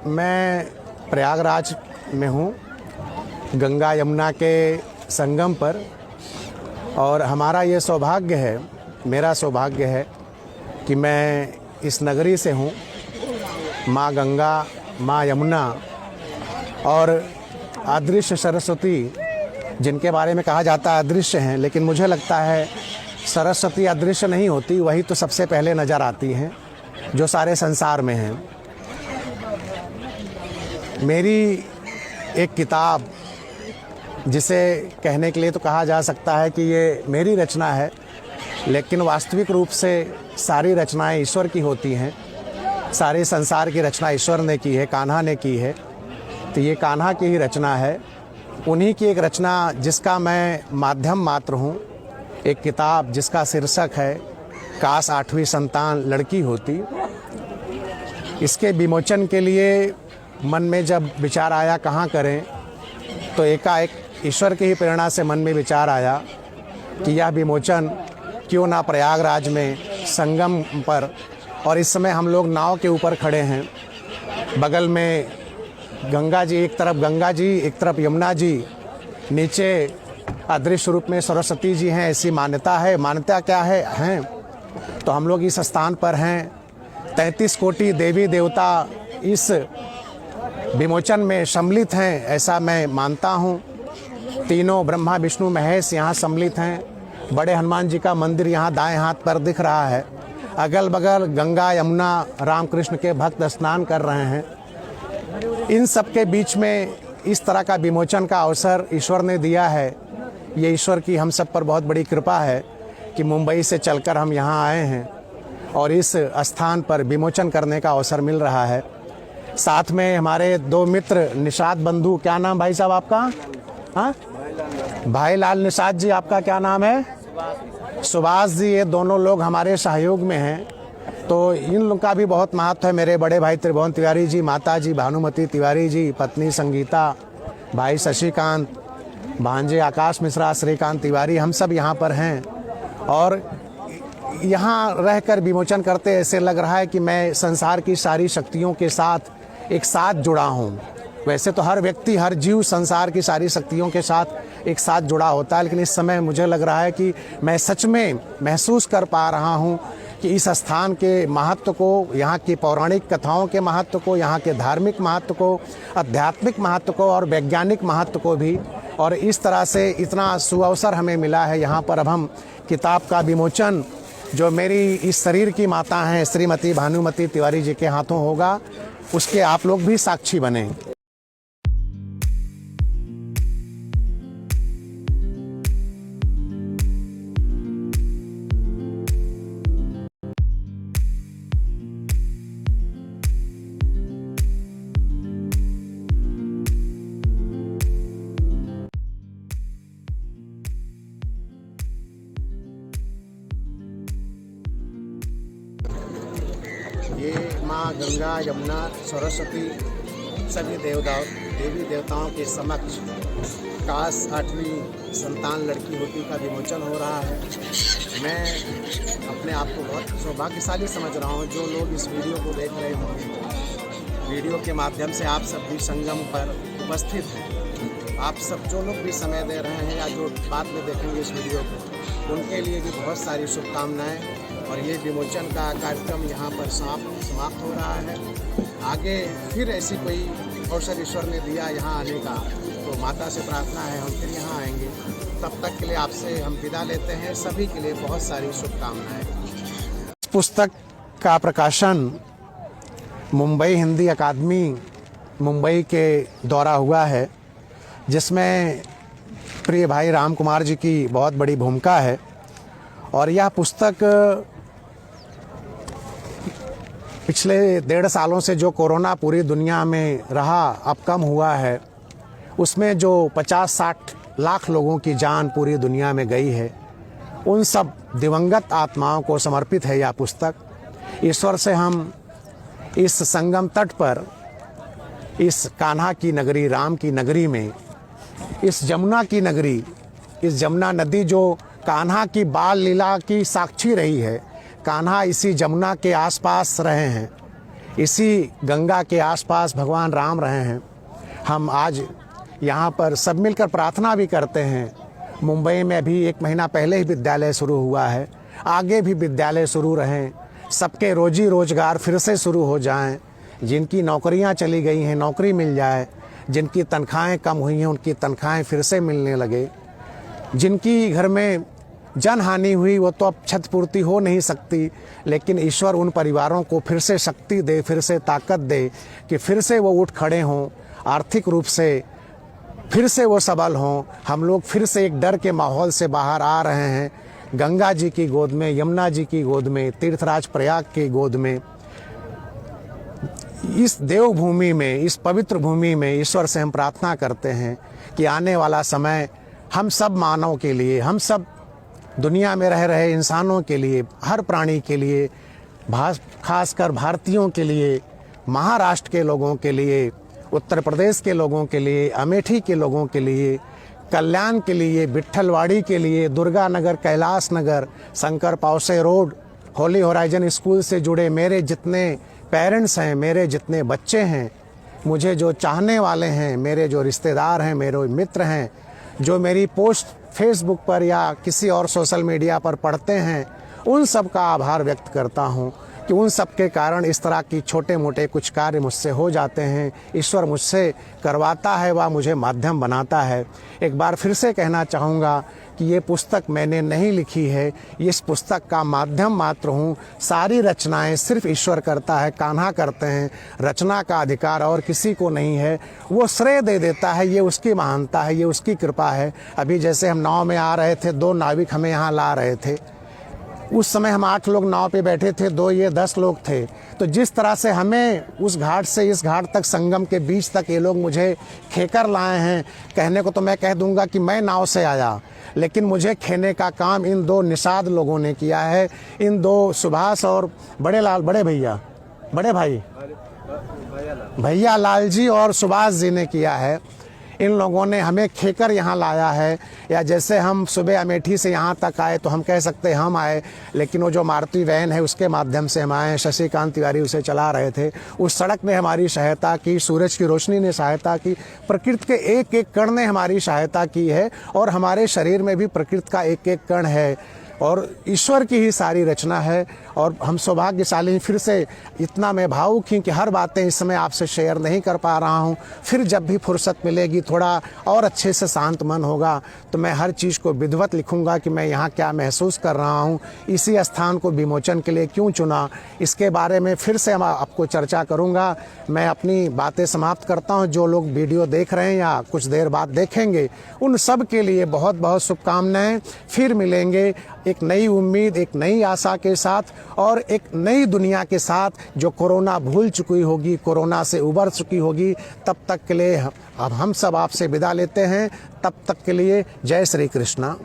मैं प्रयागराज में हूँ, गंगा यमुना के संगम पर। और हमारा ये सौभाग्य है, मेरा सौभाग्य है कि मैं इस नगरी से हूँ। माँ गंगा, माँ यमुना और अदृश्य सरस्वती, जिनके बारे में कहा जाता है अदृश्य हैं, लेकिन मुझे लगता है सरस्वती अदृश्य नहीं होती, वही तो सबसे पहले नज़र आती हैं जो सारे संसार में हैं। मेरी एक किताब, जिसे कहने के लिए तो कहा जा सकता है कि ये मेरी रचना है, लेकिन वास्तविक रूप से सारी रचनाएं ईश्वर की होती हैं। सारे संसार की रचना ईश्वर ने की है, कान्हा ने की है, तो ये कान्हा की ही रचना है। उन्हीं की एक रचना जिसका मैं माध्यम मात्र हूँ, एक किताब जिसका शीर्षक है काश 8वीं संतान लड़की होती। इसके विमोचन के लिए मन में जब विचार आया कहाँ करें, तो एकाएक ईश्वर की ही प्रेरणा से मन में विचार आया कि यह विमोचन क्यों ना प्रयागराज में संगम पर। और इस समय हम लोग नाव के ऊपर खड़े हैं, बगल में गंगा जी, एक तरफ गंगा जी, एक तरफ यमुना जी, नीचे अदृश्य रूप में सरस्वती जी हैं, ऐसी मान्यता है। मान्यता क्या है हैं तो हम लोग इस स्थान पर हैं। 33 कोटि देवी देवता इस विमोचन में सम्मिलित हैं, ऐसा मैं मानता हूँ। तीनों ब्रह्मा विष्णु महेश यहाँ सम्मिलित हैं। बड़े हनुमान जी का मंदिर यहाँ दाएं हाथ पर दिख रहा है। अगल बगल गंगा यमुना रामकृष्ण के भक्त स्नान कर रहे हैं। इन सब के बीच में इस तरह का विमोचन का अवसर ईश्वर ने दिया है। ये ईश्वर की हम सब पर बहुत बड़ी कृपा है कि मुंबई से चलकर हम यहाँ आए हैं और इस स्थान पर विमोचन करने का अवसर मिल रहा है। साथ में हमारे दो मित्र निषाद बंधु, क्या नाम भाई साहब आपका? हाँ, भाई लाल निषाद जी, आपका क्या नाम है? सुभाष जी। ये दोनों लोग हमारे सहयोग में हैं, तो इन लोग का भी बहुत महत्व है। मेरे बड़े भाई त्रिभुवन तिवारी जी, माता जी भानुमति तिवारी जी, पत्नी संगीता, भाई शशिकांत, भांजे आकाश मिश्रा, श्रीकांत तिवारी, हम सब यहाँ पर हैं। और यहाँ रहकर विमोचन करते ऐसे लग रहा है कि मैं संसार की सारी शक्तियों के साथ एक साथ जुड़ा हूँ। वैसे तो हर व्यक्ति, हर जीव संसार की सारी शक्तियों के साथ एक साथ जुड़ा होता है, लेकिन इस समय मुझे लग रहा है कि मैं सच में महसूस कर पा रहा हूँ कि इस स्थान के महत्व को, यहाँ की पौराणिक कथाओं के महत्व को, यहाँ के धार्मिक महत्व को, आध्यात्मिक महत्व को और वैज्ञानिक महत्व को भी। और इस तरह से इतना सुअवसर हमें मिला है यहाँ पर। अब हम किताब का विमोचन जो मेरी इस शरीर की माता हैं श्रीमती भानुमति तिवारी जी के हाथों होगा, उसके आप लोग भी साक्षी बने। ये माँ गंगा यमुना सरस्वती सभी देवी देवताओं के समक्ष काश 8वीं संतान लड़की होती का विमोचन हो रहा है। मैं अपने आप को बहुत सौभाग्यशाली समझ रहा हूँ। जो लोग इस वीडियो को देख रहे होंगे, वीडियो के माध्यम से आप सब भी संगम पर उपस्थित हैं। आप सब जो लोग भी समय दे रहे हैं या जो बाद में देखेंगे इस वीडियो को, उनके लिए भी बहुत सारी शुभकामनाएँ। और ये विमोचन का कार्यक्रम यहाँ पर समाप्त हो रहा है। आगे फिर ऐसी कोई अवसर ईश्वर ने दिया यहाँ आने का, तो माता से प्रार्थना है हम फिर यहाँ आएंगे। तब तक के लिए आपसे हम विदा लेते हैं। सभी के लिए बहुत सारी शुभकामनाएं। पुस्तक का प्रकाशन मुंबई हिंदी अकादमी मुंबई के द्वारा हुआ है, जिसमें प्रिय भाई राम कुमार जी की बहुत बड़ी भूमिका है। और यह पुस्तक पिछले 1.5 सालों से जो कोरोना पूरी दुनिया में रहा, अब कम हुआ है, उसमें जो 50-60 लाख लोगों की जान पूरी दुनिया में गई है, उन सब दिवंगत आत्माओं को समर्पित है यह पुस्तक। ईश्वर से हम इस संगम तट पर, इस कान्हा की नगरी, राम की नगरी में, इस जमुना की नगरी, इस जमुना नदी जो कान्हा की बाल लीला की साक्षी रही है, कान्हा इसी जमुना के आसपास रहे हैं, इसी गंगा के आसपास भगवान राम रहे हैं। हम आज यहाँ पर सब मिलकर प्रार्थना भी करते हैं। मुंबई में अभी 1 महीना पहले ही विद्यालय शुरू हुआ है, आगे भी विद्यालय शुरू रहें, सबके रोजी रोजगार फिर से शुरू हो जाएं, जिनकी नौकरियां चली गई हैं नौकरी मिल जाए, जिनकी तनख्वाहें कम हुई हैं उनकी तनख्वाहें फिर से मिलने लगे, जिनकी घर में जनहानि हुई वो तो अब क्षतिपूर्ति हो नहीं सकती, लेकिन ईश्वर उन परिवारों को फिर से शक्ति दे, फिर से ताकत दे कि फिर से वो उठ खड़े हों, आर्थिक रूप से फिर से वो सबल हों। हम लोग फिर से एक डर के माहौल से बाहर आ रहे हैं। गंगा जी की गोद में, यमुना जी की गोद में, तीर्थराज प्रयाग की गोद में, इस देवभूमि में, इस पवित्र भूमि में ईश्वर से हम प्रार्थना करते हैं कि आने वाला समय हम सब मानव के लिए, हम सब दुनिया में रह रहे इंसानों के लिए, हर प्राणी के लिए, खासकर भारतीयों के लिए, महाराष्ट्र के लोगों के लिए, उत्तर प्रदेश के लोगों के लिए, अमेठी के लोगों के लिए, कल्याण के लिए, विट्ठलवाड़ी के लिए, Durga Nagar, Kailash Nagar, Shankar Pawse road, Holy Horizon school से जुड़े मेरे जितने पेरेंट्स हैं, मेरे जितने बच्चे हैं, मुझे जो चाहने वाले हैं, मेरे जो रिश्तेदार हैं, मेरे मित्र हैं, जो मेरी पोस्ट फेसबुक पर या किसी और सोशल मीडिया पर पढ़ते हैं, उन सब का आभार व्यक्त करता हूं कि उन सब के कारण इस तरह की छोटे मोटे कुछ कार्य मुझसे हो जाते हैं। ईश्वर मुझसे करवाता है, वह मुझे माध्यम बनाता है। एक बार फिर से कहना चाहूँगा कि ये पुस्तक मैंने नहीं लिखी है, इस पुस्तक का माध्यम मात्र हूँ। सारी रचनाएं सिर्फ ईश्वर करता है, कान्हा करते हैं। रचना का अधिकार और किसी को नहीं है, वो श्रेय दे देता है, ये उसकी महानता है, ये उसकी कृपा है। अभी जैसे हम नाव में आ रहे थे, 2 नाविक हमें यहाँ ला रहे थे, उस समय हम 8 लोग नाव पे बैठे थे, 2 ये 10 लोग थे। तो जिस तरह से हमें उस घाट से इस घाट तक, संगम के बीच तक ये लोग मुझे खेकर लाए हैं, कहने को तो मैं कह दूंगा कि मैं नाव से आया, लेकिन मुझे खेने का काम इन 2 निषाद लोगों ने किया है। इन 2 सुभाष और बड़े भैया लाल जी और सुभाष जी ने किया है। इन लोगों ने हमें खेकर यहाँ लाया है। या जैसे हम सुबह अमेठी से यहाँ तक आए तो हम कह सकते हैं हम आए, लेकिन वो जो मारुति वैन है उसके माध्यम से हम आए। शशिकांत तिवारी उसे चला रहे थे। उस सड़क ने हमारी सहायता की, सूरज की रोशनी ने सहायता की, प्रकृति के एक एक कण ने हमारी सहायता की है, और हमारे शरीर में भी प्रकृति का एक एक कण है और ईश्वर की ही सारी रचना है। और हम सौभाग्यशाली, फिर से इतना मैं भावुक हूँ कि हर बातें इस समय आपसे शेयर नहीं कर पा रहा हूँ। फिर जब भी फुर्सत मिलेगी, थोड़ा और अच्छे से शांत मन होगा, तो मैं हर चीज़ को विधिवत लिखूँगा कि मैं यहाँ क्या महसूस कर रहा हूँ, इसी स्थान को विमोचन के लिए क्यों चुना, इसके बारे में फिर से मैं आपको चर्चा करूँगा। मैं अपनी बातें समाप्त करता हूँ। जो लोग वीडियो देख रहे हैं या कुछ देर बाद देखेंगे, उन सब के लिए बहुत बहुत शुभकामनाएं। फिर मिलेंगे एक नई उम्मीद, एक नई आशा के साथ और एक नई दुनिया के साथ, जो कोरोना भूल चुकी होगी, कोरोना से उबर चुकी होगी। तब तक के लिए अब हम सब आपसे विदा लेते हैं। तब तक के लिए जय श्री कृष्णा।